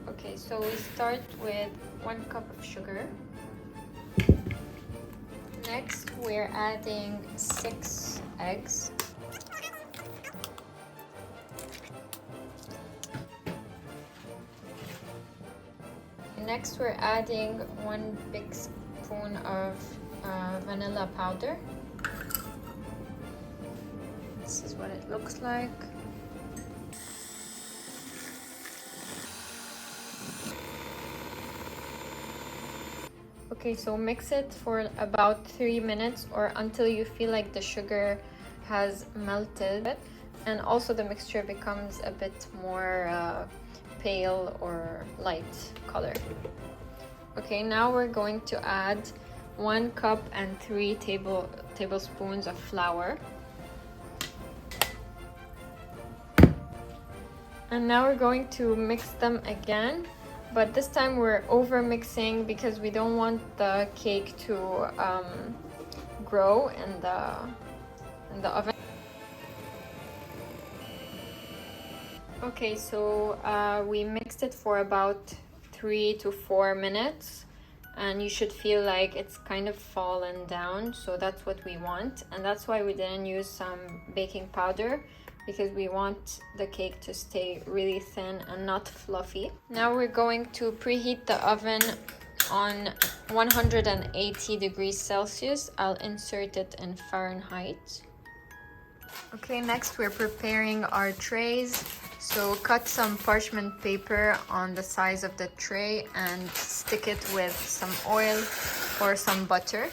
Okay, so we start with 1 cup of sugar. Next, we're adding 6 eggs. Next, we're adding 1 big spoon of vanilla powder. This is what it looks like. Okay, so mix it for about 3 minutes or until you feel like the sugar has melted and also the mixture becomes a bit more pale or light color. Okay, now we're going to add 1 cup and 3 tablespoons of flour. And now we're going to mix them again, but this time we're over mixing because we don't want the cake to grow in the oven. Okay, so we mixed it for about 3 to 4 minutes and you should feel like it's kind of fallen down, so that's what we want, and that's why we didn't use some baking powder, because we want the cake to stay really thin and not fluffy. Now we're going to preheat the oven on 180 degrees Celsius. I'll insert it in Fahrenheit. Okay, next we're preparing our trays. So cut some parchment paper on the size of the tray and stick it with some oil or some butter.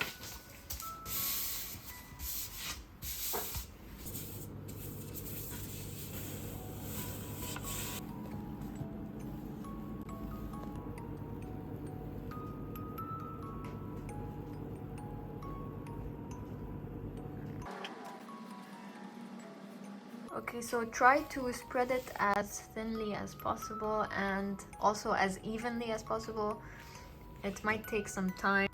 Okay, so try to spread it as thinly as possible and also as evenly as possible. It might take some time.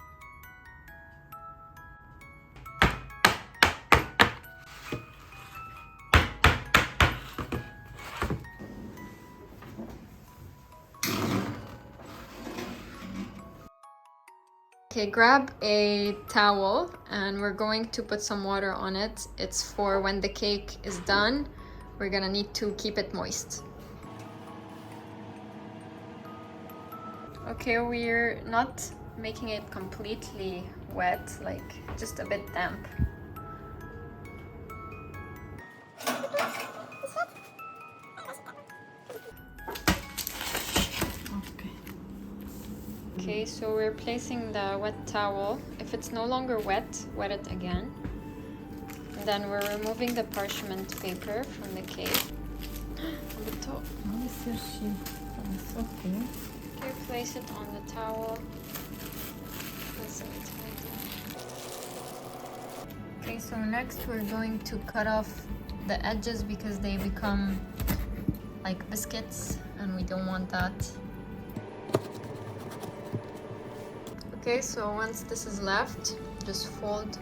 Okay, grab a towel and we're going to put some water on it. It's for when the cake is done. We're gonna need to keep it moist. Okay, we're not making it completely wet, like just a bit damp. Okay, so we're placing the wet towel. If it's no longer wet, wet it again. And then we're removing the parchment paper from the cake. On the top. Okay. Okay, place it on the towel. Okay, so next we're going to cut off the edges because they become like biscuits and we don't want that. Okay, so once this is left, just fold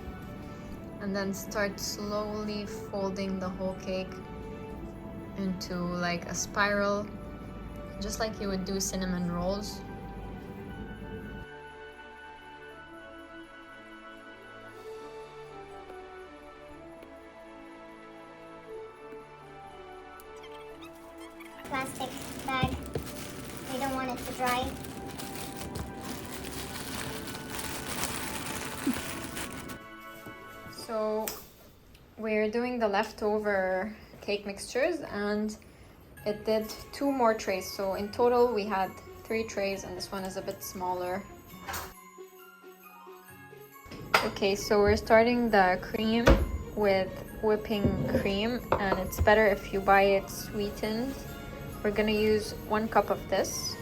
and then start slowly folding the whole cake into like a spiral, just like you would do cinnamon rolls. Plastic bag. We don't want it to dry. So we're doing the leftover cake mixtures and it did 2 more trays. So in total we had 3 trays and this one is a bit smaller. Okay, so we're starting the cream with whipping cream and it's better if you buy it sweetened. We're gonna use 1 cup of this.